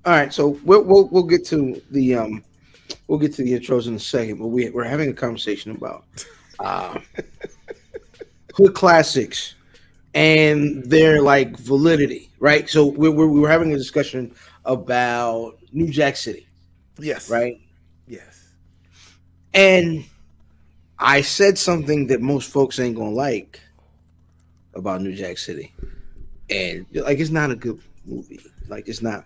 All right, so we'll get to the intros in a second, but we're having a conversation about hood classics and their like validity, right? So we're having a discussion about New Jack City. Yes. Right? Yes. And I said something that most folks ain't gonna like about New Jack City. And like it's not a good movie. Like it's not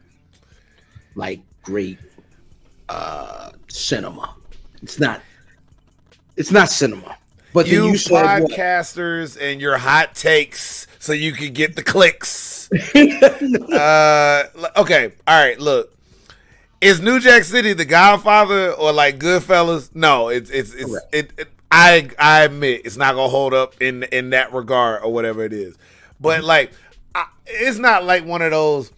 like great cinema. It's not cinema. But you said podcasters what? And your hot takes so you can get the clicks. Okay, all right, look. Is New Jack City The Godfather or like Goodfellas? No, I admit it's not gonna hold up in that regard or whatever it is. But like, it's not like one of those.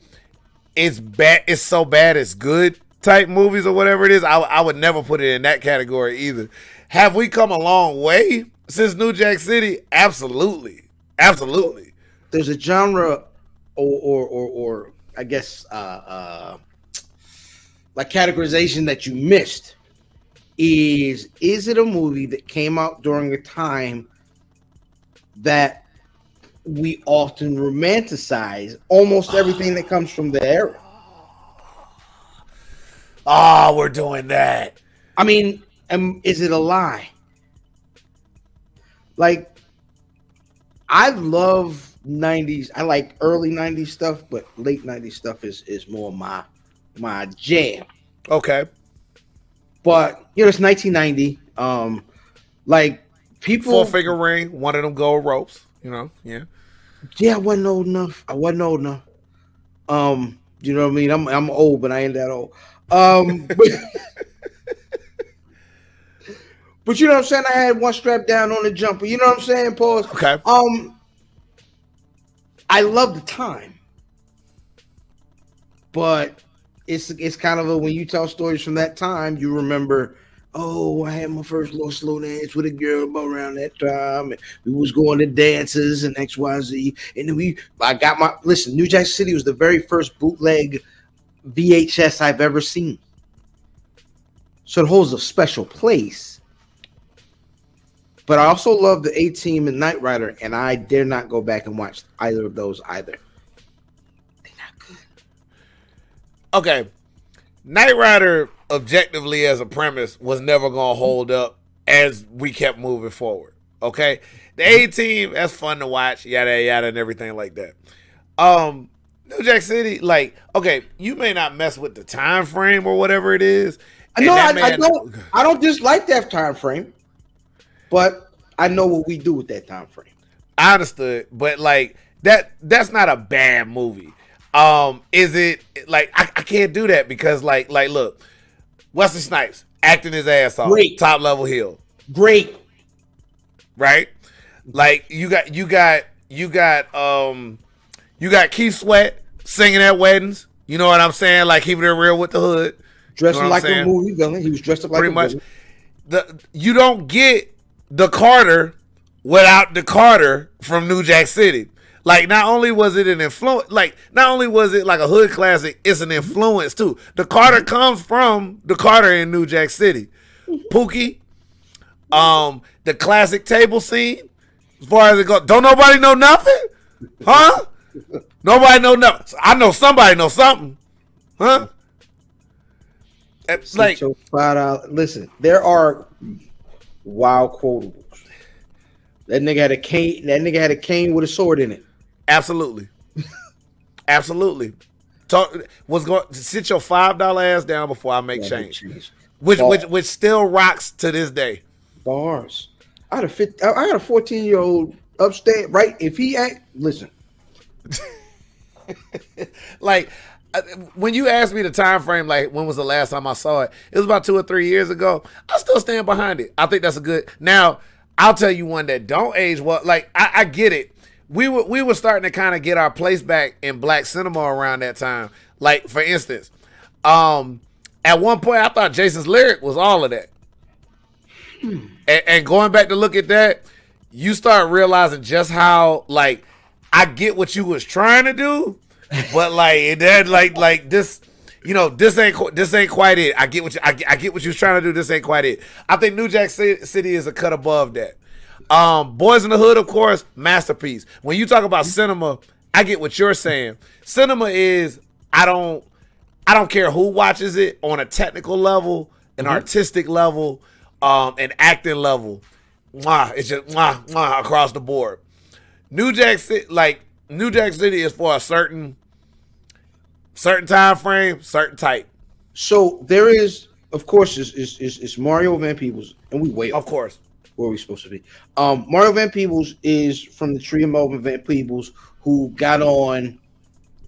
It's bad. It's so bad it's good type movies or whatever it is. I would never put it in that category either. Have we come a long way since New Jack City? Absolutely, absolutely. There's a genre, or I guess. Like categorization that you missed is it a movie that came out during a time that we often romanticize almost everything that comes from the era? Oh, we're doing that. I mean, is it a lie? Like, I love 90s. I like early 90s stuff, but late 90s stuff is more my jam. Okay. But it's 1990. Like people 4-figure ring, one of them gold ropes, yeah. Yeah, I wasn't old enough. You know what I mean? I'm old, but I ain't that old. But you know what I'm saying? I had one strapped down on the jumper. You know what I'm saying? Pause. Okay. I love the time. But it's kind of when you tell stories from that time, you remember, oh, I had my first little slow dance with a girl around that time, and we was going to dances and XYZ, and then I got New Jack City was the very first bootleg VHS I've ever seen, so it holds a special place. But I also love the A-Team and Knight Rider, and I dare not go back and watch either of those either. Okay, Knight Rider objectively as a premise was never gonna hold up as we kept moving forward. Okay, the A-Team, that's fun to watch, yada yada, and everything like that. New Jack City, like, okay, you may not mess with the time frame or whatever it is. No, I don't dislike that time frame, but I know what we do with that time frame. I understood, but like that's not a bad movie. Is it like I can't do that because like look, Wesley Snipes acting his ass off, great, top level heel, great, right? Like you got Keith Sweat singing at weddings. You know what I'm saying? Like keeping it real with the hood, dressing like a movie villain. He was dressed up like pretty much. Villain. You don't get the Carter without the Carter from New Jack City. Like, not only was it an influence, like, not only was it like a hood classic, it's an influence too. The Carter comes from the Carter in New Jack City. Pookie, the classic table scene, as far as it goes, don't nobody know nothing? Huh? Nobody know nothing. I know somebody knows something. Huh? It's like, listen, there are wild quotables. That nigga had a cane. That nigga had a cane with a sword in it. Absolutely, absolutely. Sit your $5 ass down before I make change. Which still rocks to this day. Bars. I got a 14-year-old upstairs. Right? If he listen. Like when you asked me the time frame, like when was the last time I saw it? It was about 2 or 3 years ago. I still stand behind it. I think that's a good. Now I'll tell you one that don't age well. Like I get it. We were starting to kind of get our place back in black cinema around that time. Like for instance, at one point I thought Jason's Lyric was all of that. And going back to look at that, you start realizing just how like I get what you was trying to do, but like that like this you know, this ain't quite it. I get what I get what you was trying to do. This ain't quite it. I think New Jack City is a cut above that. Boys in the Hood, of course, masterpiece. When you talk about cinema, I get what you're saying. Cinema is I don't care who watches it on a technical level, an artistic level, an acting level. It's just across the board. New Jack City is for a certain time frame, certain type. So there is, of course, is Mario Van Peebles, and we wait. Of course. Where are we supposed to be? Mario Van Peebles is from the tree of Melvin Van Peebles, who got on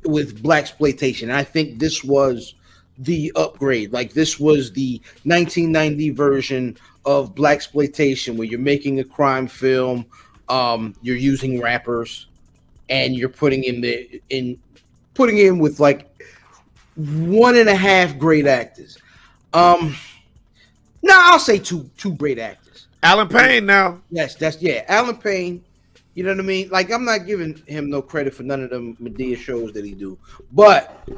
with blaxploitation. I think this was the upgrade. Like, this was the 1990 version of blaxploitation, where you're making a crime film, you're using rappers, and you're putting in with like 1.5 great actors. I'll say two great actors. Alan Payne now. Yes, Alan Payne. You know what I mean? Like, I'm not giving him no credit for none of them Medea shows that he do, but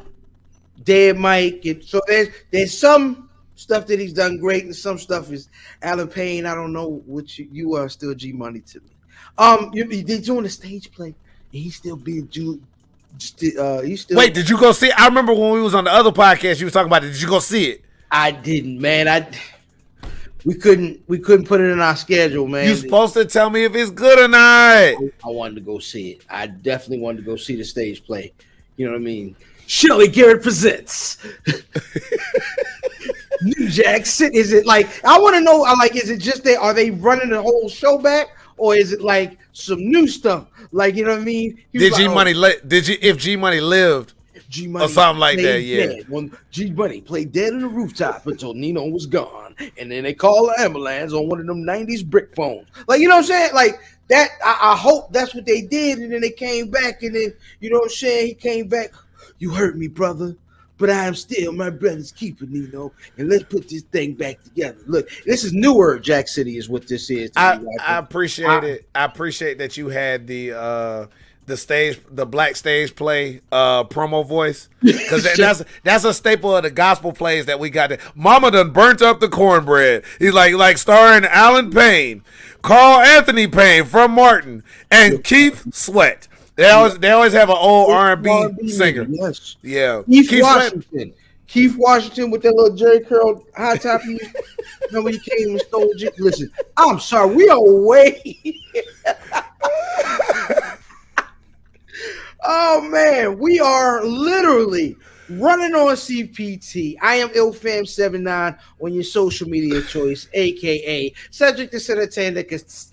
Dead Mike. So there's some stuff that he's done great, and some stuff is Alan Payne. I don't know which you are still G Money to me. They're doing a stage play, and he's still being he's still. Wait, did you go see it? I remember when we was on the other podcast, you was talking about it. Did you go see it? I didn't, man. We couldn't put it in our schedule, man. You supposed to tell me if it's good or not. I wanted to go see it. I definitely wanted to go see the stage play. You know what I mean? Shelly Garrett presents New Jack City. Is it like, I want to know, like, is it just are they running the whole show back, or is it like some new stuff? Like, you know what I mean? If G Money lived, or something like that, yeah. When G Money played dead on the rooftop until Nino was gone, and then they called the ambulance on one of them 90s brick phones. Like, you know what I'm saying? Like that. I hope that's what they did, and then they came back, and then, you know what I'm saying, he came back. You hurt me, brother, but I am still my brother's keeper, Nino, and let's put this thing back together. Look, this is newer Jack City is what this is. I appreciate it. I appreciate that you had the black stage play promo voice, because that's a staple of the gospel plays that we got. Mama done burnt up the cornbread. He's like starring Alan Payne, Carl Anthony Payne from Martin, and Keith Sweat. They always have an old R&B singer. Yes. Yeah. Keith Washington with that little Jerry curl high top. Remember he came and stole it? Listen, I'm sorry. We are way. Oh, man. We are literally running on CPT. I am IlFam79 on your social media choice, a.k.a. Subject to Entertainment, because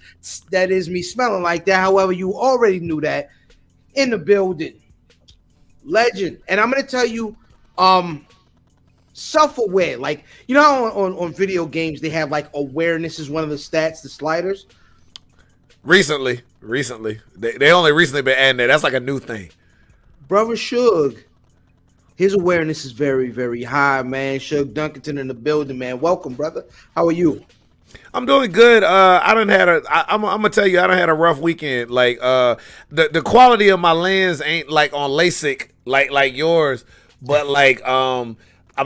that is me smelling like that. However, you already knew that. In the building, legend. And I'm going to tell you, self-aware. Like, you know, on video games, they have like awareness is one of the stats, the sliders. Recently, they only recently been adding that. That's like a new thing. Brother Shug, his awareness is very, very high, man. Shug Dunkerton in the building, man. Welcome, brother. How are you? I'm doing good. I'm gonna tell you, I done had a rough weekend. Like, the quality of my lens ain't like on LASIK like yours, but like I'm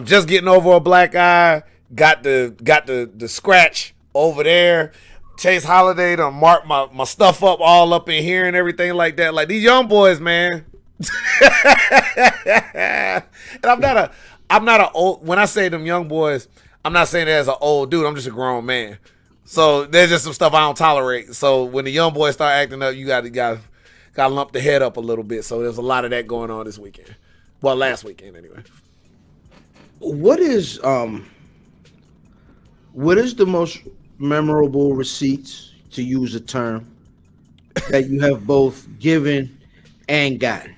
just getting over a black eye. Got the scratch over there. Chase Holiday to mark my stuff all up in here and everything like that. Like, these young boys, man. And I'm not a old. When I say them young boys, I'm not saying that as an old dude. I'm just a grown man. So there's just some stuff I don't tolerate. So when the young boys start acting up, you got to lump the head up a little bit. So there's a lot of that going on this weekend. Well, last weekend anyway. What is the most memorable receipts, to use a term, that you have both given and gotten?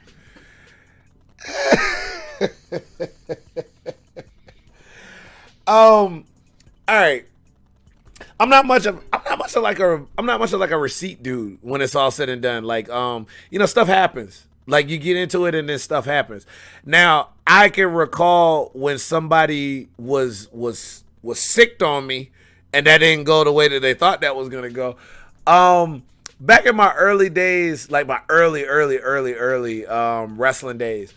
All right. I'm not much of like a receipt dude when it's all said and done. Like, you know, stuff happens. Like, you get into it and then stuff happens. Now, I can recall when somebody was sicked on me and that didn't go the way that they thought that was gonna go. Back in my early days, like my early wrestling days,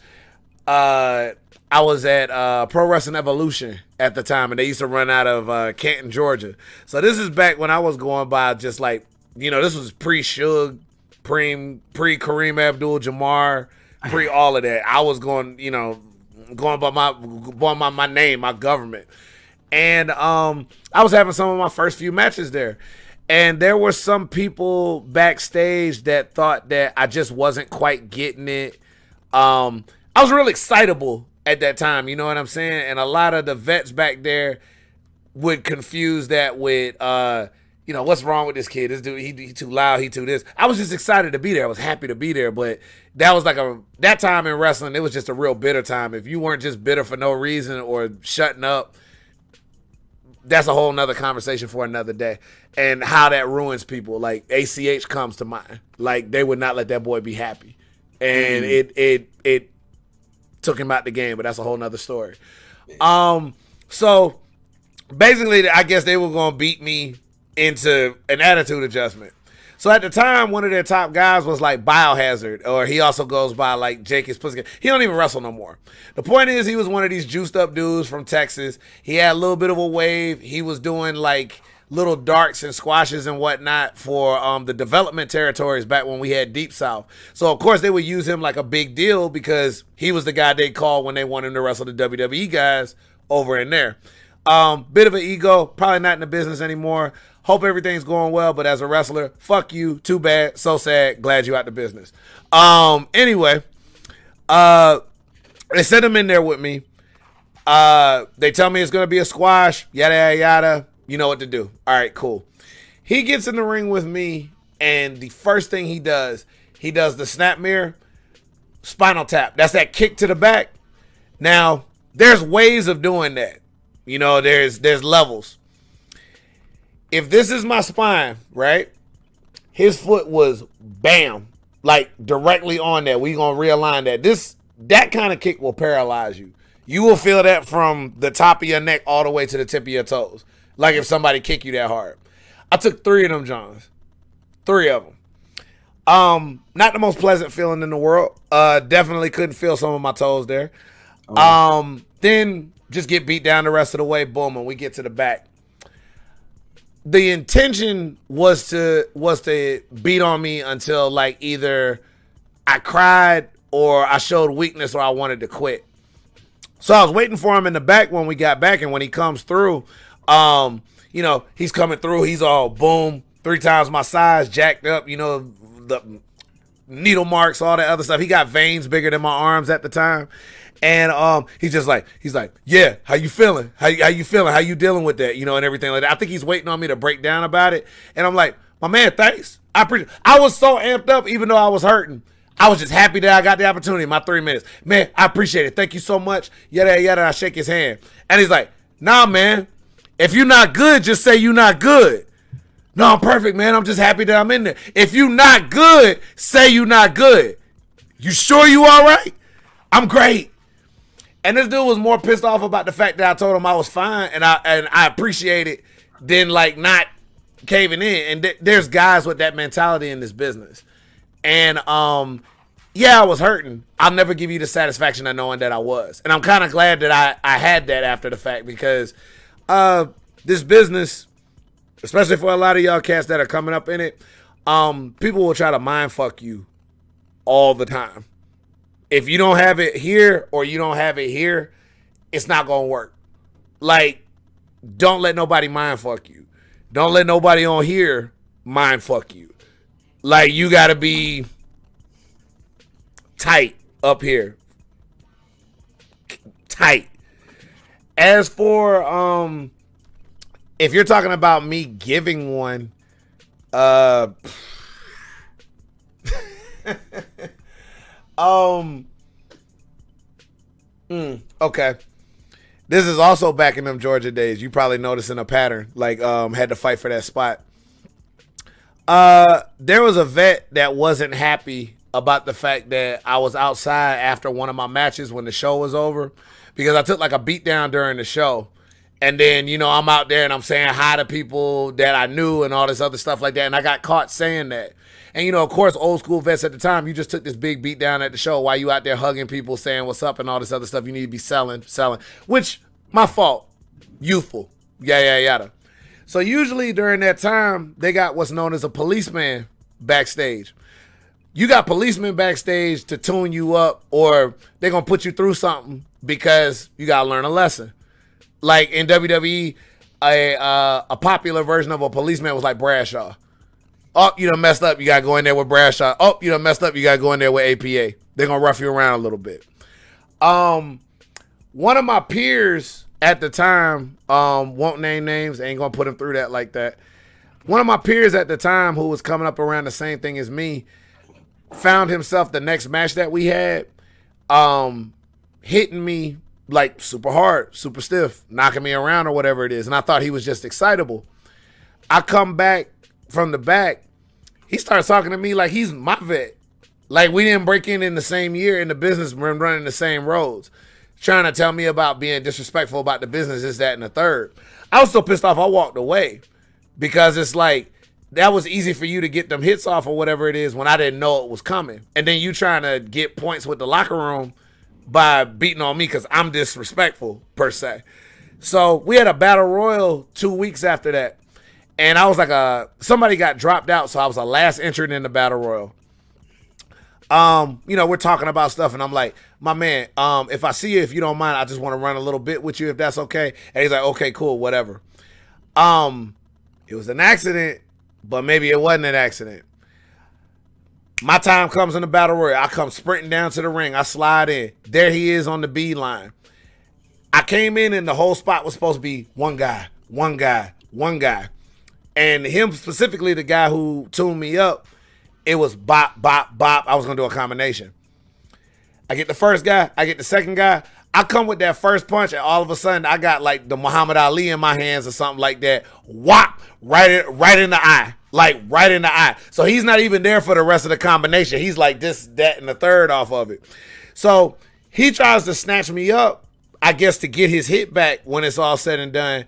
I was at Pro Wrestling Evolution at the time, and they used to run out of Canton, Georgia. So this is back when I was going by just like, you know, this was pre-Shug, pre-Kareem Abdul-Jabbar, pre-all of that. I was going, you know, going by my name, my government. And I was having some of my first few matches there. And there were some people backstage that thought that I just wasn't quite getting it. I was real excitable at that time, you know what I'm saying? And a lot of the vets back there would confuse that with, you know, what's wrong with this kid? This dude, he too loud, he too this. I was just excited to be there. I was happy to be there, but that was like that time in wrestling, it was just a real bitter time. If you weren't just bitter for no reason or shutting up, that's a whole nother conversation for another day. And how that ruins people. Like ACH comes to mind. Like they would not let that boy be happy. And it took him out the game, but that's a whole nother story. So basically I guess they were gonna beat me into an attitude adjustment. So at the time, one of their top guys was like Biohazard, or he also goes by like Jake his Pussycat. He don't even wrestle no more. The point is, he was one of these juiced up dudes from Texas. He had a little bit of a wave. He was doing like little darts and squashes and whatnot for the development territories back when we had Deep South. So of course they would use him like a big deal because he was the guy they called when they wanted him to wrestle the WWE guys over in there. Bit of an ego, probably not in the business anymore. Hope everything's going well, but as a wrestler, fuck you, too bad, so sad, glad you out the business. Anyway, they sent him in there with me. They tell me it's going to be a squash, yada, yada, yada. You know what to do. All right, cool. He gets in the ring with me, and the first thing he does the snap mirror, spinal tap. That's that kick to the back. Now, there's ways of doing that. You know, there's levels. If this is my spine, right? His foot was bam, like directly on that. We gonna realign that. That kind of kick will paralyze you. You will feel that from the top of your neck all the way to the tip of your toes. Like if somebody kick you that hard. I took 3 of them Johns. 3 of them. Not the most pleasant feeling in the world. Definitely couldn't feel some of my toes there. Then just get beat down the rest of the way. Boom, and we get to the back. The intention was to beat on me until like either I cried or I showed weakness or I wanted to quit. So I was waiting for him in the back when we got back, and when he comes through, you know, he's coming through, he's all boom, 3 times my size, jacked up, you know, the needle marks, all that other stuff. He got veins bigger than my arms at the time. And he's like, yeah, how you feeling? How you feeling? How you dealing with that? You know, and everything like that. I think he's waiting on me to break down about it. And I'm like, my man, thanks. I was so amped up, even though I was hurting. I was just happy that I got the opportunity, my 3 minutes. Man, I appreciate it. Thank you so much. Yada, yada. I shake his hand. And he's like, nah, man, if you're not good, just say you're not good. No, I'm perfect, man. I'm just happy that I'm in there. If you're not good, say you're not good. You sure you all right? I'm great. And this dude was more pissed off about the fact that I told him I was fine and I appreciate it than like not caving in. And there's guys with that mentality in this business. And yeah, I was hurting. I'll never give you the satisfaction of knowing that I was. And I'm kind of glad that I had that after the fact, because this business, especially for a lot of y'all cats that are coming up in it, people will try to mind fuck you all the time. If you don't have it here or you don't have it here, it's not going to work. Like, don't let nobody mind fuck you. Don't let nobody on here mind fuck you. Like, you got to be tight up here. Tight. As for, if you're talking about me giving one, okay. This is also back in them Georgia days. You probably noticing a pattern. Like, had to fight for that spot. There was a vet that wasn't happy about the fact that I was outside after one of my matches when the show was over, because I took like a beat down during the show. And then, you know, I'm out there and I'm saying hi to people that I knew and all this other stuff like that. And I got caught saying that. And, you know, of course, old school vets at the time, you just took this big beat down at the show while you out there hugging people, saying what's up and all this other stuff. You need to be selling, which, my fault, youthful, yada. So usually during that time, they got what's known as a policeman backstage. You got policemen backstage to tune you up, or they're going to put you through something because you got to learn a lesson. Like in WWE, a popular version of a policeman was like Bradshaw. Oh, you done messed up, you got to go in there with Bradshaw. Oh, you done messed up, you got to go in there with APA. They're going to rough you around a little bit. One of my peers at the time, won't name names, ain't going to put him through that like that. One of my peers at the time who was coming up around the same thing as me found himself the next match that we had hitting me like super hard, super stiff, knocking me around or whatever it is. And I thought he was just excitable. I come back from the back. He starts talking to me like he's my vet. Like we didn't break in the same year in the business, running the same roads. Trying to tell me about being disrespectful about the business, this, that, and the third. I was so pissed off I walked away because it's like, that was easy for you to get them hits off or whatever it is when I didn't know it was coming. And then you trying to get points with the locker room by beating on me because I'm disrespectful, per se. So we had a battle royal 2 weeks after that. And I was like, somebody got dropped out, so I was the last entrant in the battle royal. You know, we're talking about stuff, and I'm like, my man, if I see you, if you don't mind, I just want to run a little bit with you, if that's okay. And he's like, okay, cool, whatever. It was an accident, but maybe it wasn't an accident. My time comes in the battle royal. I come sprinting down to the ring. I slide in. There he is on the B line. I came in and the whole spot was supposed to be one guy. And him specifically, the guy who tuned me up, it was bop, bop, bop. I was going to do a combination. I get the first guy. I get the second guy. I come with that first punch, and all of a sudden, I got like the Muhammad Ali in my hands or something like that. Whop! Right in the eye. Like, right in the eye. So he's not even there for the rest of the combination. He's like this, that, and the third off of it. So he tries to snatch me up, I guess, to get his hit back when it's all said and done.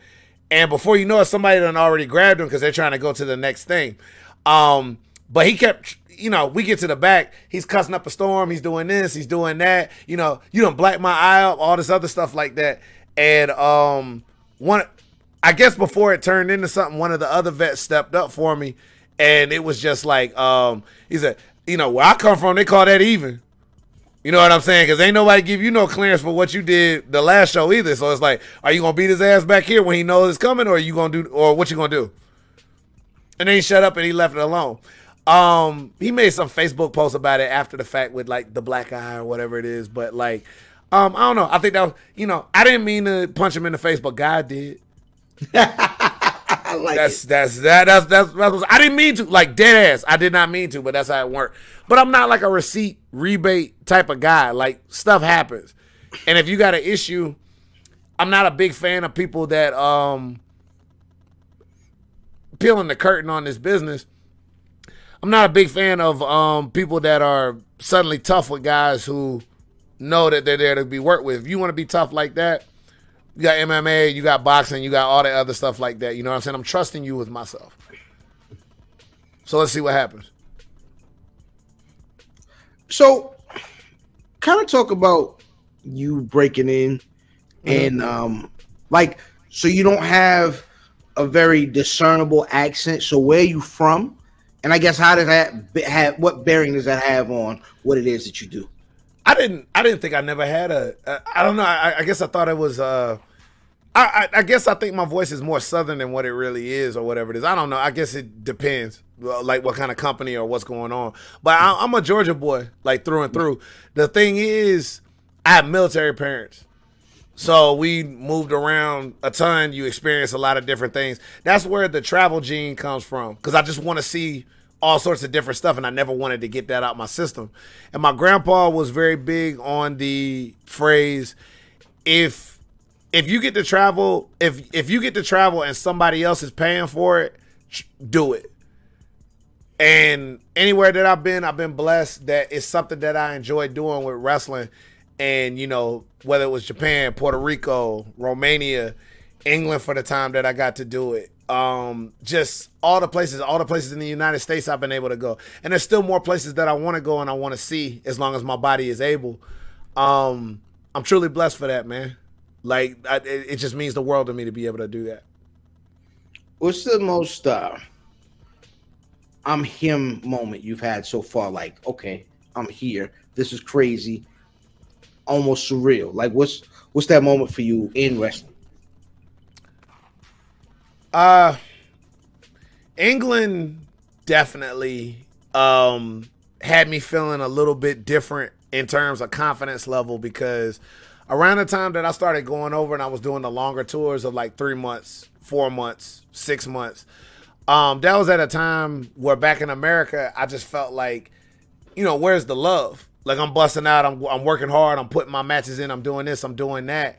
And before you know it, somebody done already grabbed him because they're trying to go to the next thing. But he kept, you know, we get to the back. He's cussing up a storm. He's doing this. He's doing that. You know, you done black my eye up, all this other stuff like that. And I guess before it turned into something, one of the other vets stepped up for me. And it was just like, he said, you know, where I come from, they call that even. You know what I'm saying? Because ain't nobody give you no clearance for what you did the last show either. So it's like, are you going to beat his ass back here when he knows it's coming, or you going to do, or what you going to do? And then he shut up and he left it alone. He made some Facebook post about it after the fact with like the black eye or whatever it is. But like, I don't know. I think that was, you know, I didn't mean to punch him in the face, but God did. I like that's I didn't mean to, like, dead ass. I did not mean to, but that's how it worked. But I'm not like a receipt rebate type of guy. Like, stuff happens. And if you got an issue, I'm not a big fan of people that peeling the curtain on this business. I'm not a big fan of people that are suddenly tough with guys who know that they're there to be worked with. If you want to be tough like that, you got MMA, you got boxing, you got all that other stuff like that. You know what I'm saying? I'm trusting you with myself. So let's see what happens. So, kind of talk about you breaking in and like, so you don't have a very discernible accent. So where are you from? And I guess how does that have, what bearing does that have on what it is that you do? I didn't think I never had I don't know. I guess I thought it was, I guess I think my voice is more Southern than what it really is or whatever it is. I don't know. I guess it depends, like what kind of company or what's going on. But I'm a Georgia boy, like through and through. The thing is, I have military parents. So we moved around a ton. You experience a lot of different things. That's where the travel gene comes from, because I just want to see all sorts of different stuff, and I never wanted to get that out my system. And my grandpa was very big on the phrase, if you get to travel, if you get to travel and somebody else is paying for it, do it. And anywhere that I've been blessed that it's something that I enjoy doing with wrestling. And, you know, whether it was Japan, Puerto Rico, Romania, England for the time that I got to do it, just all the places in the United States I've been able to go. And there's still more places that I want to go and I want to see as long as my body is able. I'm truly blessed for that, man. Like, it just means the world to me to be able to do that. What's the most I'm him moment you've had so far? Like, okay, I'm here. This is crazy. Almost surreal. Like, what's that moment for you in wrestling? England definitely had me feeling a little bit different in terms of confidence level, because around the time that I started going over and I was doing the longer tours of like 3 months, 4 months, 6 months, that was at a time where back in America, I just felt like, you know, where's the love? Like, I'm busting out, I'm working hard, I'm putting my matches in, I'm doing this, I'm doing that.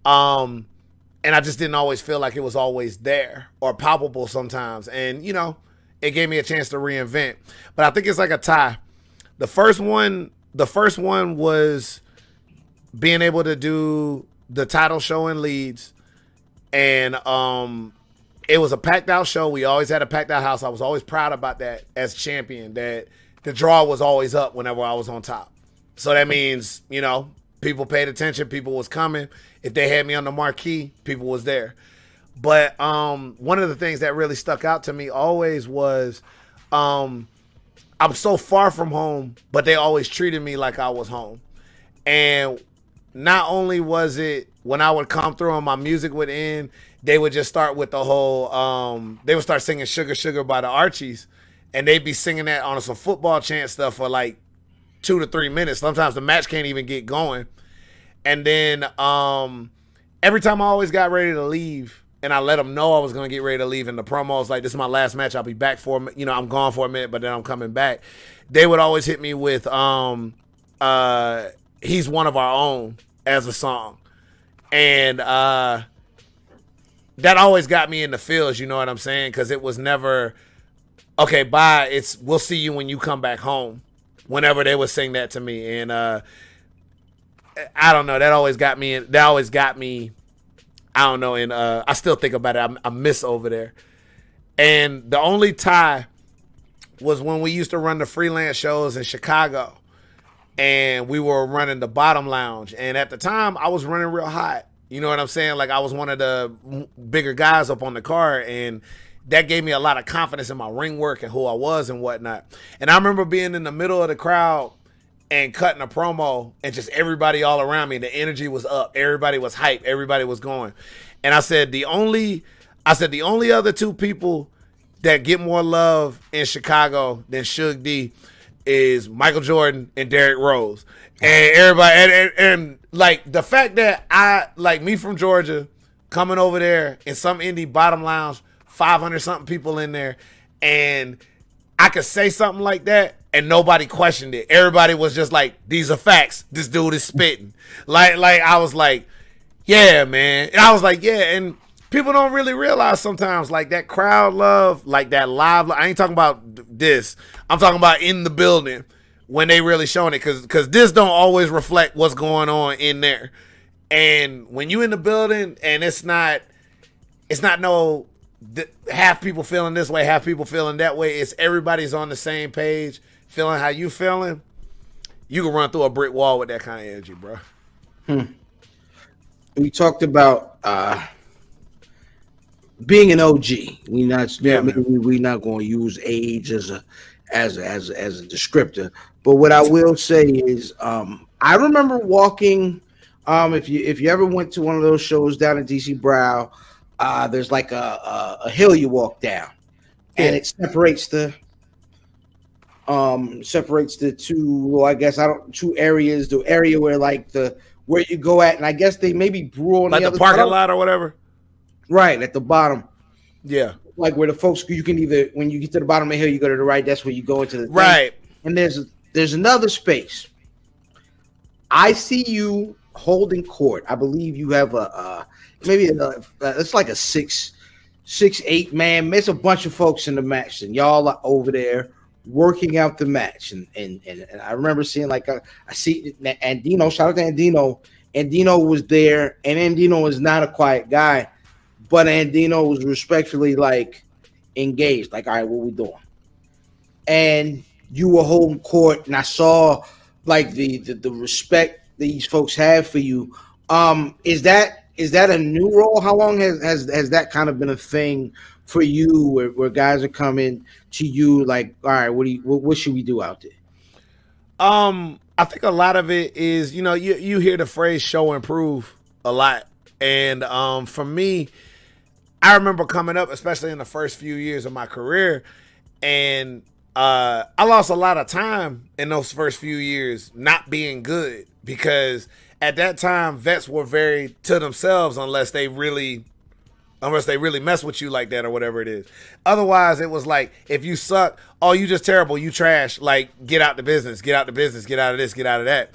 And I just didn't always feel like it was always there or palpable sometimes. And, you know, it gave me a chance to reinvent. But I think it's like a tie. The first one was being able to do the title show in Leeds. And it was a packed out show. We always had a packed out house. I was always proud about that as champion, that the draw was always up whenever I was on top. So that means, you know, people paid attention. People was coming. If they had me on the marquee, people was there. But one of the things that really stuck out to me always was I'm so far from home, but they always treated me like I was home. And not only was it when I would come through and my music would end, they would just start with the whole, they would start singing Sugar Sugar by the Archies. And they'd be singing that on some football chant stuff for like 2 to 3 minutes. Sometimes the match can't even get going. And then every time I always got ready to leave, and I let them know I was going to get ready to leave, and the promo was like, this is my last match, I'll be back for a minute. You know, I'm gone for a minute, but then I'm coming back. They would always hit me with He's One of Our Own as a song. And that always got me in the feels, you know what I'm saying? Because it was never, okay, bye, it's we'll see you when you come back home, whenever they would sing that to me. And I don't know, that always got me, I don't know, and I still think about it. I miss over there. And the only tie was when we used to run the freelance shows in Chicago, and we were running the Bottom Lounge. And at the time, I was running real hot. You know what I'm saying? Like, I was one of the bigger guys up on the card, and that gave me a lot of confidence in my ring work and who I was and whatnot. And I remember being in the middle of the crowd and cutting a promo, and just everybody all around me, the energy was up. Everybody was hype. Everybody was going. And I said, the only other two people that get more love in Chicago than Shug D is Michael Jordan and Derrick Rose. And everybody, and like the fact that I, like me from Georgia, coming over there in some indie Bottom Lounge, 500 something people in there, and I could say something like that and nobody questioned it. Everybody was just like, these are facts. This dude is spitting. Like I was like, yeah, man. And I was like, yeah. And people don't really realize sometimes, like, that crowd love, like that live. I ain't talking about this. I'm talking about in the building when they really showing it, because this don't always reflect what's going on in there. And when you in the building and it's not no half people feeling this way, half people feeling that way. It's everybody's on the same page, feeling how you feeling. You can run through a brick wall with that kind of energy, bro. We talked about being an OG. We're not going to use age as a descriptor. But what I will say is, I remember walking. If you ever went to one of those shows down in DC Brow, there's like a hill you walk down, and it separates the two. Well, I guess two areas. The area where where you go at, and I guess they maybe brew on like the other parking side. lot or whatever. Right at the bottom. Yeah, like where the folks, you can either, when you get to the bottom of the hill, you go to the right. That's where you go into the right. thing. And there's another space. I see you holding court. I believe you have it's like a 6'8" man. There's a bunch of folks in the match, and y'all are over there working out the match. And I remember seeing I see Andino. Shout out to Andino. Andino was there, and Andino is not a quiet guy, but Andino was respectfully like engaged, like, all right, what we doing? And you were holding court, and I saw like the respect these folks have for you. Is that a new role? How long has that kind of been a thing for you, where guys are coming to you like, all right, what should we do out there? I think a lot of it is, you know, you hear the phrase show and prove a lot. And for me, I remember coming up, especially in the first few years of my career, and I lost a lot of time in those first few years not being good, because at that time vets were very to themselves unless they really mess with you like that or whatever it is. Otherwise, it was like, if you suck, oh, you just terrible, you trash, like, get out the business, get out the business, get out of this, get out of that.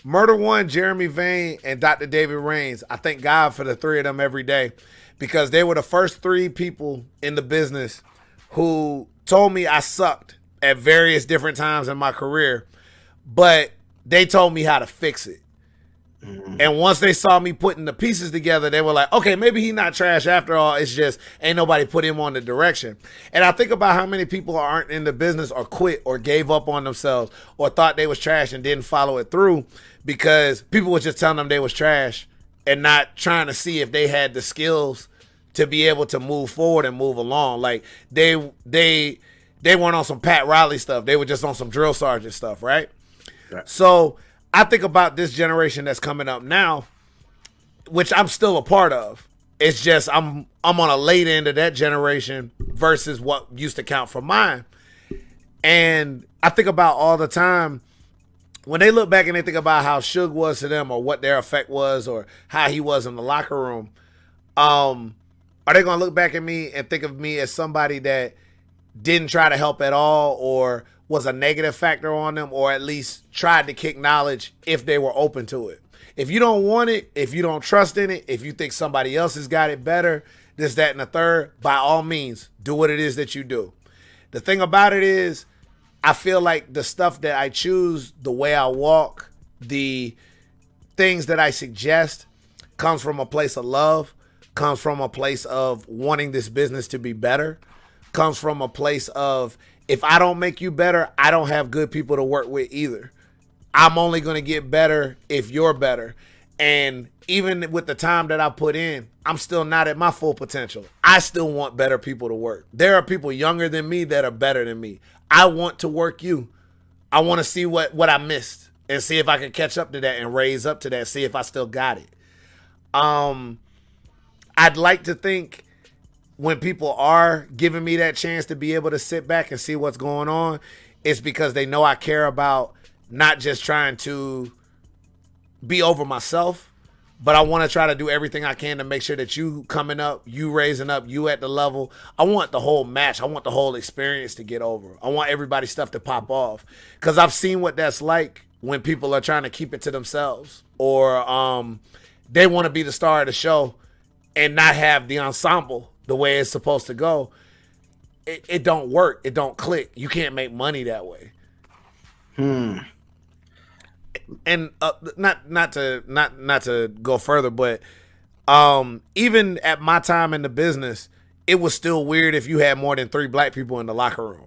Murder One, Jeremy Vane, and Dr. David Rains, I thank God for the three of them every day, because they were the first three people in the business who told me I sucked at various different times in my career, but they told me how to fix it. And once they saw me putting the pieces together, they were like, okay, maybe he's not trash after all. It's just ain't nobody put him on the direction. And I think about how many people aren't in the business or quit or gave up on themselves or thought they was trash and didn't follow it through because people were just telling them they was trash and not trying to see if they had the skills to be able to move forward and move along. Like they weren't on some Pat Riley stuff. They were just on some drill sergeant stuff, right? So I think about this generation that's coming up now, which I'm still a part of. It's just I'm on a late end of that generation versus what used to count for mine. And I think about all the time when they look back and they think about how Shug was to them or what their effect was or how he was in the locker room. Are they going to look back at me and think of me as somebody that didn't try to help at all or was a negative factor on them, or at least tried to kick knowledge if they were open to it? If you don't want it, if you don't trust in it, if you think somebody else has got it better, this, that, and the third, by all means, do what it is that you do. The thing about it is, I feel like the stuff that I choose, the way I walk, the things that I suggest comes from a place of love, comes from a place of wanting this business to be better, comes from a place of, if I don't make you better, I don't have good people to work with either. I'm only going to get better if you're better. And even with the time that I put in, I'm still not at my full potential. I still want better people to work. There are people younger than me that are better than me. I want to work you. I want to see what I missed and see if I can catch up to that and raise up to that, see if I still got it. I'd like to think when people are giving me that chance to be able to sit back and see what's going on, it's because they know I care about not just trying to be over myself, but I want to try to do everything I can to make sure that you coming up, you raising up, you at the level. I want the whole match. I want the whole experience to get over. I want everybody's stuff to pop off, because I've seen what that's like when people are trying to keep it to themselves, or they want to be the star of the show and not have the ensemble the way it's supposed to go. It don't work. It don't click. You can't make money that way. And not to go further, but even at my time in the business, it was still weird if you had more than 3 black people in the locker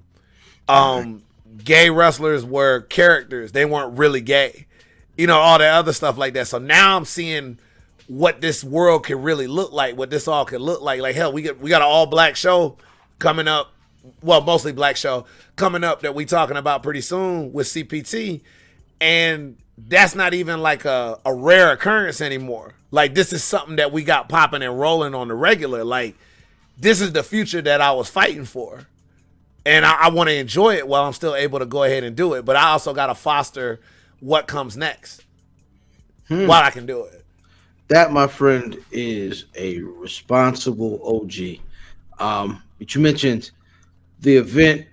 room. Gay wrestlers were characters. They weren't really gay. You know, all that other stuff like that. So now I'm seeing what this world can really look like, what this all can look like. Like, hell, we got an all-black show coming up, well, mostly black show, coming up that we talking about pretty soon with CPT, and that's not even like a rare occurrence anymore. Like, this is something that we got popping and rolling on the regular. Like, this is the future that I was fighting for, and I want to enjoy it while I'm still able to go ahead and do it, but I also got to foster what comes next while I can do it. That, my friend, is a responsible OG. But you mentioned the event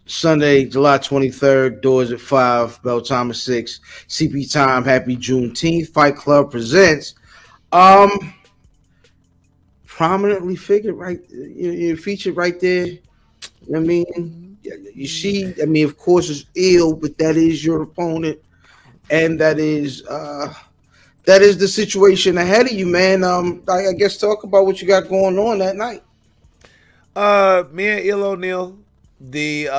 Sunday, July 23rd, doors at 5, bell time at 6. CP Time Happy Juneteenth. Fight Club presents. Prominently figured, right? You're featured right there. I mean, you see, I mean, of course, it's ill, but that is your opponent, and that is that is the situation ahead of you, man. I guess talk about what you got going on that night. Me and Il O'Neal, the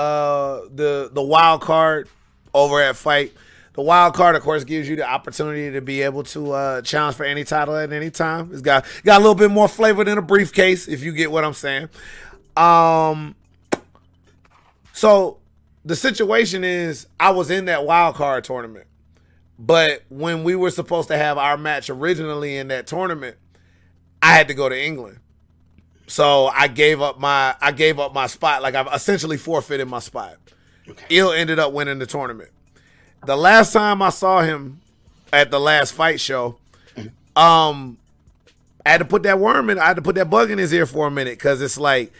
wild card over at Fight. The wild card, of course, gives you the opportunity to be able to challenge for any title at any time. It's got a little bit more flavor than a briefcase, if you get what I'm saying. So the situation is, I was in that wild card tournament, but when we were supposed to have our match originally in that tournament, I had to go to England. So I gave up my spot. Like, I've essentially forfeited my spot. Okay. Il ended up winning the tournament. The last time I saw him at the last fight show, I had to put that worm in. I had to put that bug in his ear for a minute, because it's like,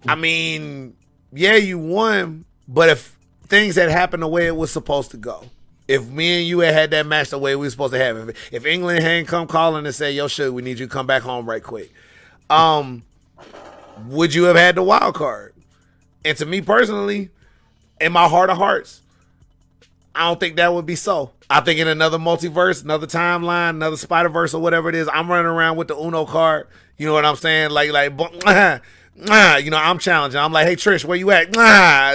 I mean, yeah, you won, but if things had happened the way it was supposed to go, if me and you had that match the way we were supposed to have it, if England hadn't come calling and say, yo, Shug, we need you to come back home right quick, would you have had the wild card? And to me personally, in my heart of hearts, I don't think that would be so. I think in another multiverse, another timeline, another Spider-Verse or whatever it is, I'm running around with the Uno card. You know what I'm saying? Like, you know, I'm challenging. I'm like, hey, Trish, where you at?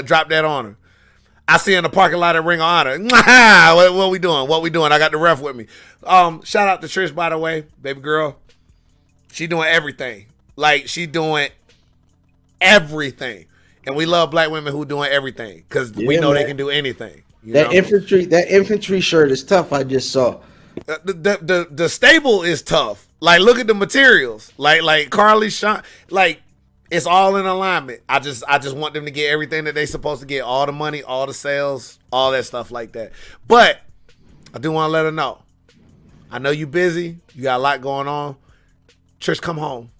Drop that on her. I see her in the parking lot at Ring of Honor. What we doing? What we doing? I got the ref with me. Shout out to Trish, by the way, baby girl. She doing everything. Like, she doing everything. And we love black women who doing everything, because we know they can do anything. That infantry shirt is tough. I just saw. The stable is tough. Like, look at the materials. Like Carly Sean, like, it's all in alignment. I just want them to get everything that they supposed to get, all the money, all the sales, all that stuff like that. But I do want to let her know. I know you busy. You got a lot going on. Trish, come home.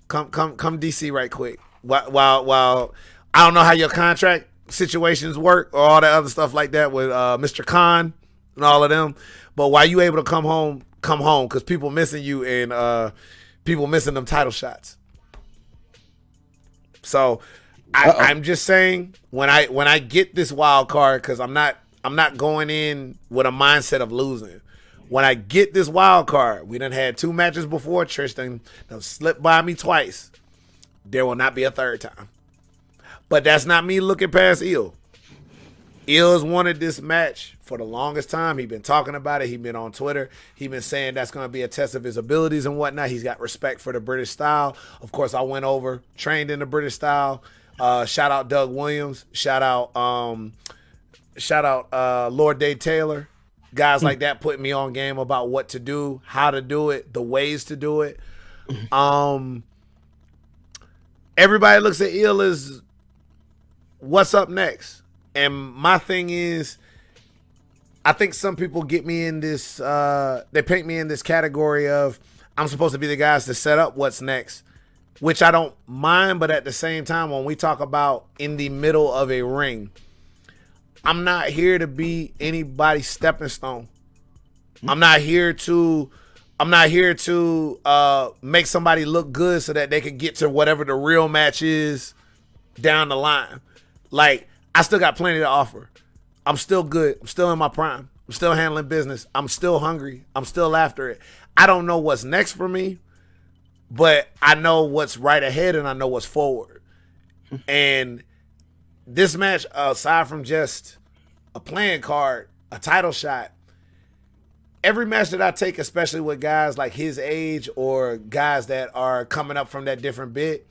Come DC right quick. While I don't know how your contract situations work or all that other stuff like that with Mr. Khan and all of them, but while you able to come home, because people missing you, and people missing them title shots. So I'm just saying, when I get this wild card, because I'm not going in with a mindset of losing. When I get this wild card, we done had 2 matches before. Trish done slipped by me twice. There will not be a third time. But that's not me looking past Il. Il's wanted this match for the longest time. He's been talking about it. He's been on Twitter. He's been saying that's going to be a test of his abilities and whatnot. He's got respect for the British style. Of course, I went over, trained in the British style. Shout out Doug Williams. Shout out Lord Dave Taylor. Guys like that putting me on game about what to do, how to do it, the ways to do it. Everybody looks at Il as what's up next. And my thing is, I think some people get me in this, they paint me in this category of, I'm supposed to be the guys to set up what's next, which I don't mind. But at the same time, when we talk about in the middle of a ring, I'm not here to be anybody's stepping stone. I'm not here to make somebody look good so that they can get to whatever the real match is down the line. Like, I still got plenty to offer. I'm still good. I'm still in my prime. I'm still handling business. I'm still hungry. I'm still after it. I don't know what's next for me, but I know what's right ahead, and I know what's forward. And this match, aside from just a playing card, a title shot, every match that I take, especially with guys like his age or guys that are coming up from that different bit,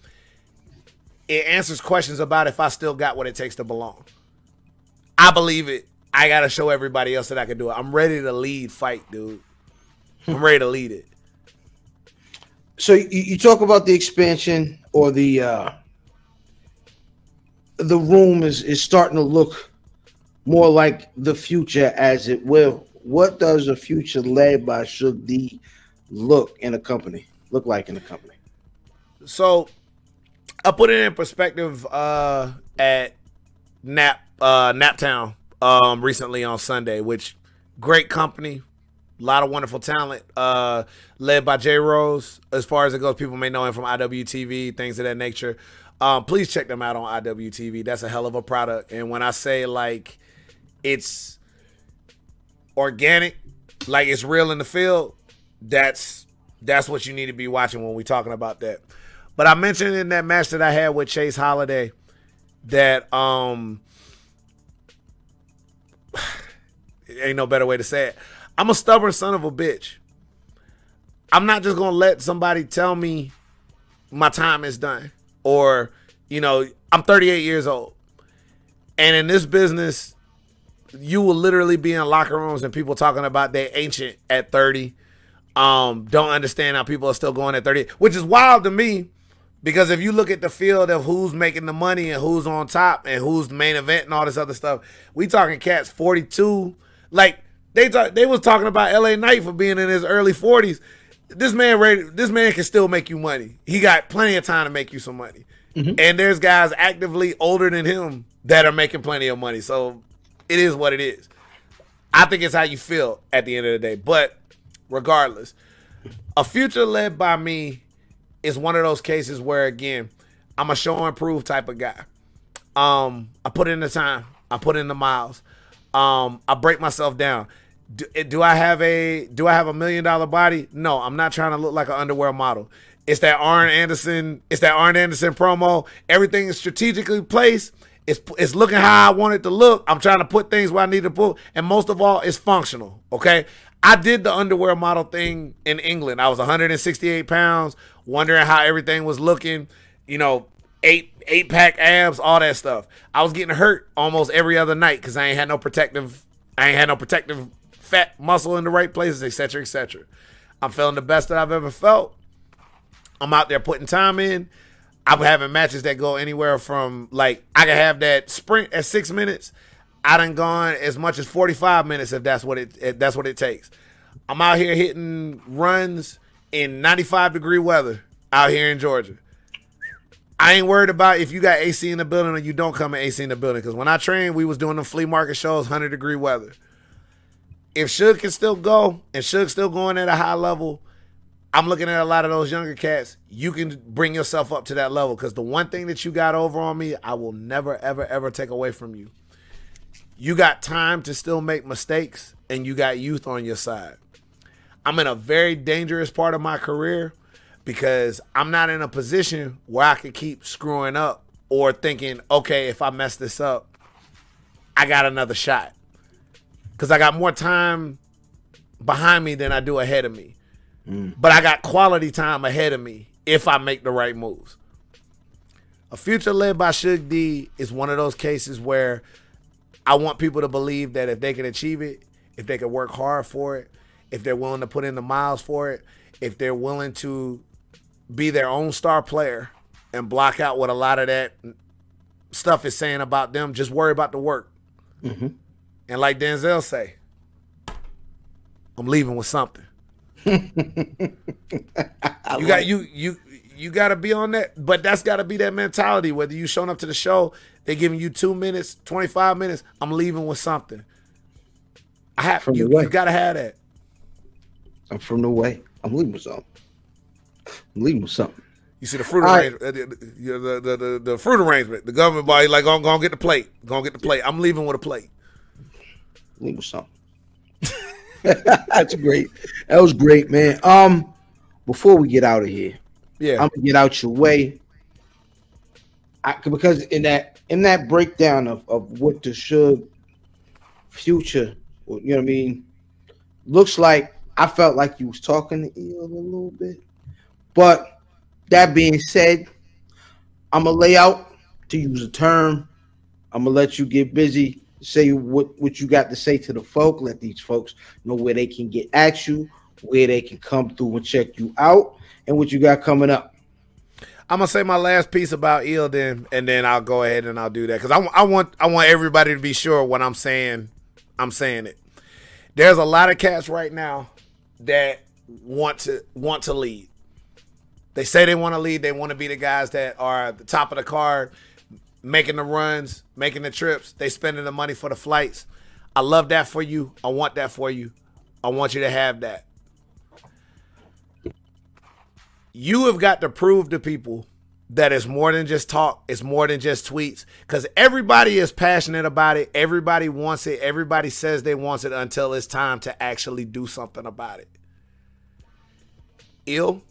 it answers questions about if I still got what it takes to belong. I believe it. I got to show everybody else that I can do it. I'm ready to lead fight, dude. I'm ready to lead it. So you talk about the expansion, or the room is starting to look more like the future, as it will. What does a future led by Shug D look like in a company? So I put it in perspective at Naptown recently on Sunday, which great company, a lot of wonderful talent, led by J Rose. As far as it goes, people may know him from IWTV, things of that nature. Please check them out on IWTV. That's a hell of a product. And when I say, like, it's organic, like it's real in the field, that's what you need to be watching when we're talking about that. But I mentioned in that match that I had with Chase Holiday that ain't no better way to say it. I'm a stubborn son of a bitch. I'm not just gonna let somebody tell me my time is done, or I'm 38 years old, and in this business, you will literally be in locker rooms and people talking about they ancient at 30. Don't understand how people are still going at 30, which is wild to me, because if you look at the field of who's making the money and who's on top and who's the main event and all this other stuff, we talking cats 42. Like they was talking about LA Knight for being in his early 40s. This man can still make you money. He got plenty of time to make you some money. Mm-hmm. And there's guys actively older than him that are making plenty of money. So it is what it is. I think it's how you feel at the end of the day. But regardless, a future led by me is one of those cases where, again, I'm a show and prove type of guy. I put in the time. I put in the miles. I break myself down. Do I have a $1 million body? No, I'm not trying to look like an underwear model. It's that Arn Anderson promo. Everything is strategically placed. It's looking how I want it to look. I'm trying to put things where I need to put, and most of all, it's functional. Okay, I did the underwear model thing in England. I was 168 pounds, wondering how everything was looking. Eight pack abs, all that stuff. I was getting hurt almost every other night because I ain't had no protective fat muscle in the right places, etc., etc. I'm feeling the best that I've ever felt. I'm out there putting time in. I'm having matches that go anywhere from, like, I can have that sprint at 6 minutes. I done gone as much as 45 minutes if that's what it takes. I'm out here hitting runs in 95-degree weather out here in Georgia. I ain't worried about if you got AC in the building or you don't come in AC in the building, because when I trained, we was doing the flea market shows, 100-degree weather. If Shug can still go and Shug's still going at a high level, I'm looking at a lot of those younger cats. You can bring yourself up to that level, because the one thing that you got over on me, I will never, ever, ever take away from you. You got time to still make mistakes, and you got youth on your side. I'm in a very dangerous part of my career because I'm not in a position where I could keep screwing up or thinking, okay, if I mess this up, I got another shot. Because I got more time behind me than I do ahead of me. But I got quality time ahead of me if I make the right moves. A future led by Shug D is one of those cases where I want people to believe that if they can achieve it, if they can work hard for it, if they're willing to put in the miles for it, if they're willing to be their own star player and block out what a lot of that stuff is saying about them, just worry about the work. Mm-hmm. And like Denzel say, I'm leaving with something. You got to be on that, but that's got to be that mentality. Whether you showing up to the show, they giving you 2 minutes, 25 minutes, I'm leaving with something. You got to have that. I'm from the way. I'm leaving with something. You see the fruit arrangement, the fruit arrangement. The government body like, go get the plate. Go get the plate. I'm leaving with a plate. Leave with something. That's great. That was great, man. Before we get out of here, I'm gonna get out your way. Because in that breakdown of what the Shug future, you know what I mean, looks like, I felt like you was talking to Eel a little bit. But that being said, I'm gonna lay out, to use a term. I'm gonna let you get busy. Say what you got to say to the folk. Let these folks know where they can get at you, where they can come through and check you out, and what you got coming up. I'm gonna say my last piece about Eel then, and then I'll go ahead and I'll do that, because I want everybody to be sure when I'm saying it. There's a lot of cats right now that want to lead. They say they want to lead. They want to be the guys that are at the top of the card, making the runs, making the trips. They spending the money for the flights. I love that for you. I want that for you. I want you to have that. You have got to prove to people that it's more than just talk. It's more than just tweets, because everybody is passionate about it. Everybody wants it. Everybody says they want it until it's time to actually do something about it. Ill,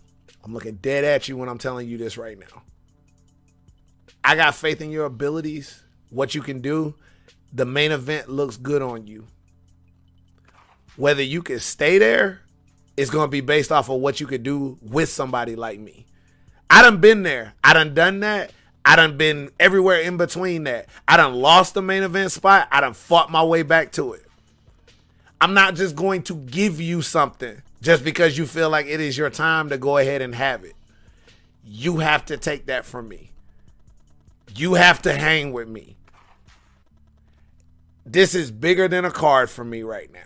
I'm looking dead at you when I'm telling you this right now. I got faith in your abilities, what you can do. The main event looks good on you. Whether you can stay there is going to be based off of what you could do with somebody like me. I done been there. I done that. I done been everywhere in between that. I done lost the main event spot. I done fought my way back to it. I'm not just going to give you something just because you feel like it is your time to go ahead and have it. You have to take that from me. You have to hang with me. This is bigger than a card for me right now.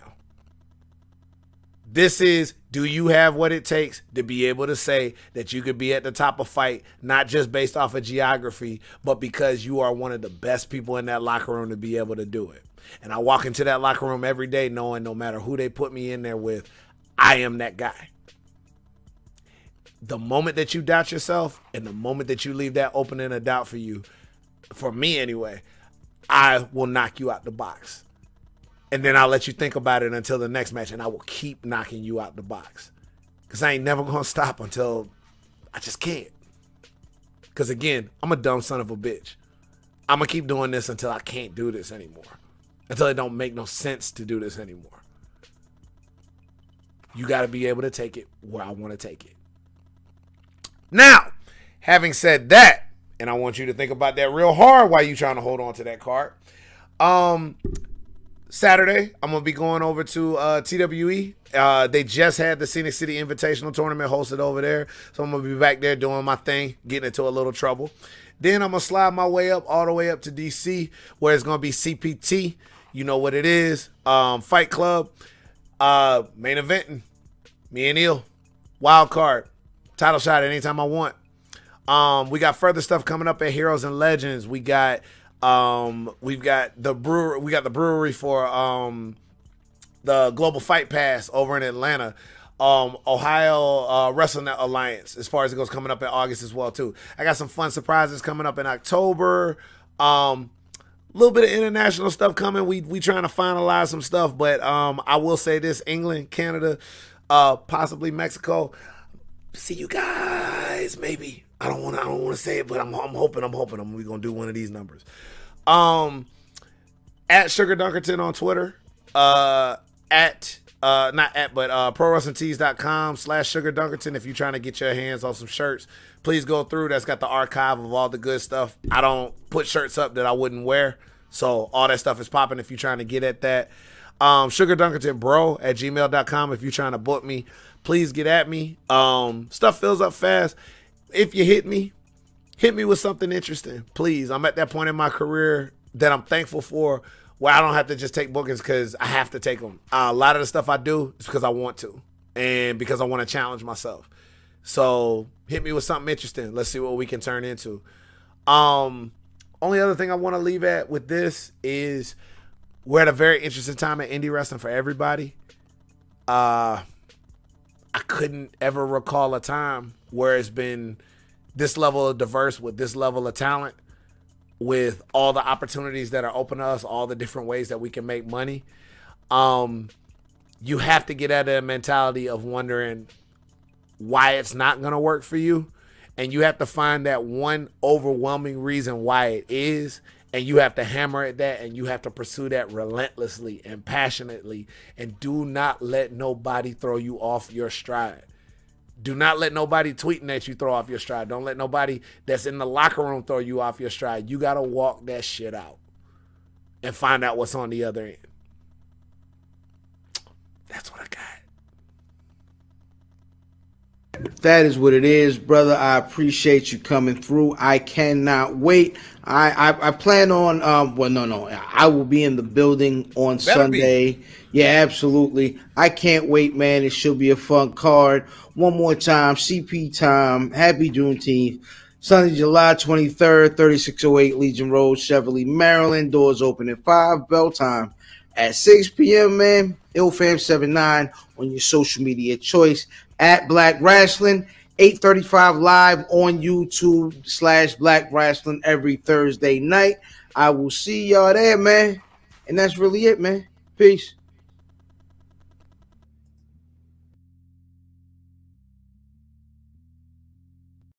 This is, do you have what it takes to be able to say that you could be at the top of fight, not just based off of geography, but because you are one of the best people in that locker room to be able to do it. And I walk into that locker room every day knowing no matter who they put me in there with, I am that guy. The moment that you doubt yourself and the moment that you leave that opening of doubt for you, for me anyway, I will knock you out the box. And then I'll let you think about it until the next match, and I will keep knocking you out the box. Because I ain't never going to stop until I just can't. Because, again, I'm a dumb son of a bitch. I'm going to keep doing this until I can't do this anymore. Until it don't make no sense to do this anymore. You got to be able to take it where I want to take it. Now, having said that, and I want you to think about that real hard while you're trying to hold on to that card. Saturday, I'm going to be going over to TWE. They just had the Scenic City Invitational Tournament hosted over there. So I'm going to be back there doing my thing, getting into a little trouble. Then I'm going to slide my way up, all the way up to DC, where it's going to be CPT. You know what it is. Fight Club. Main eventing. Me and Neil. Wild card. Title shot anytime I want. We got further stuff coming up at Heroes and Legends. We've got the brewery for the Global Fight Pass over in Atlanta. Ohio Wrestling Alliance, as far as it goes, coming up in August as well too. I got some fun surprises coming up in October. Little bit of international stuff coming. We trying to finalize some stuff, but I will say this: England, Canada, possibly Mexico. See you guys, maybe. I don't want to say it, but I'm hoping we're gonna do one of these numbers. At Sugar Dunkerton on Twitter. ProWrestlingTees.com/Sugar Dunkerton. If you're trying to get your hands on some shirts, please go through. That's got the archive of all the good stuff. I don't put shirts up that I wouldn't wear, so all that stuff is popping if you're trying to get at that. Sugar Dunkerton bro at gmail.com. If you're trying to book me, please get at me. Stuff fills up fast. If you hit me with something interesting, please. I'm at that point in my career that I'm thankful for, where I don't have to just take bookings because I have to take them. A lot of the stuff I do is because I want to and because I want to challenge myself. So hit me with something interesting. Let's see what we can turn into. Only other thing I want to leave at with this is we're at a very interesting time at indie wrestling for everybody. I couldn't ever recall a time where it's been this level of diverse with this level of talent, with all the opportunities that are open to us, all the different ways that we can make money. You have to get out of the mentality of wondering why it's not going to work for you. And you have to find that one overwhelming reason why it is. And you have to hammer at that, and you have to pursue that relentlessly and passionately. And do not let nobody throw you off your stride. Do not let nobody tweeting at you throw off your stride. Don't let nobody that's in the locker room throw you off your stride. You got to walk that shit out and find out what's on the other end. That's what I got. That is what it is, brother. I appreciate you coming through. I cannot wait. I plan on I will be in the building on Sunday. Yeah, absolutely. I can't wait, man. It should be a fun card. One more time, CP Time Happy Juneteenth, Sunday, July 23rd, 3608 Legion Road, Cheverly, Maryland. Doors open at 5, bell time at 6 p.m., man. IlFam79 on your social media choice. At Black Wrestling, 8:35 live on YouTube /Black Wrestling every Thursday night. I will see y'all there, man. And that's really it, man. Peace.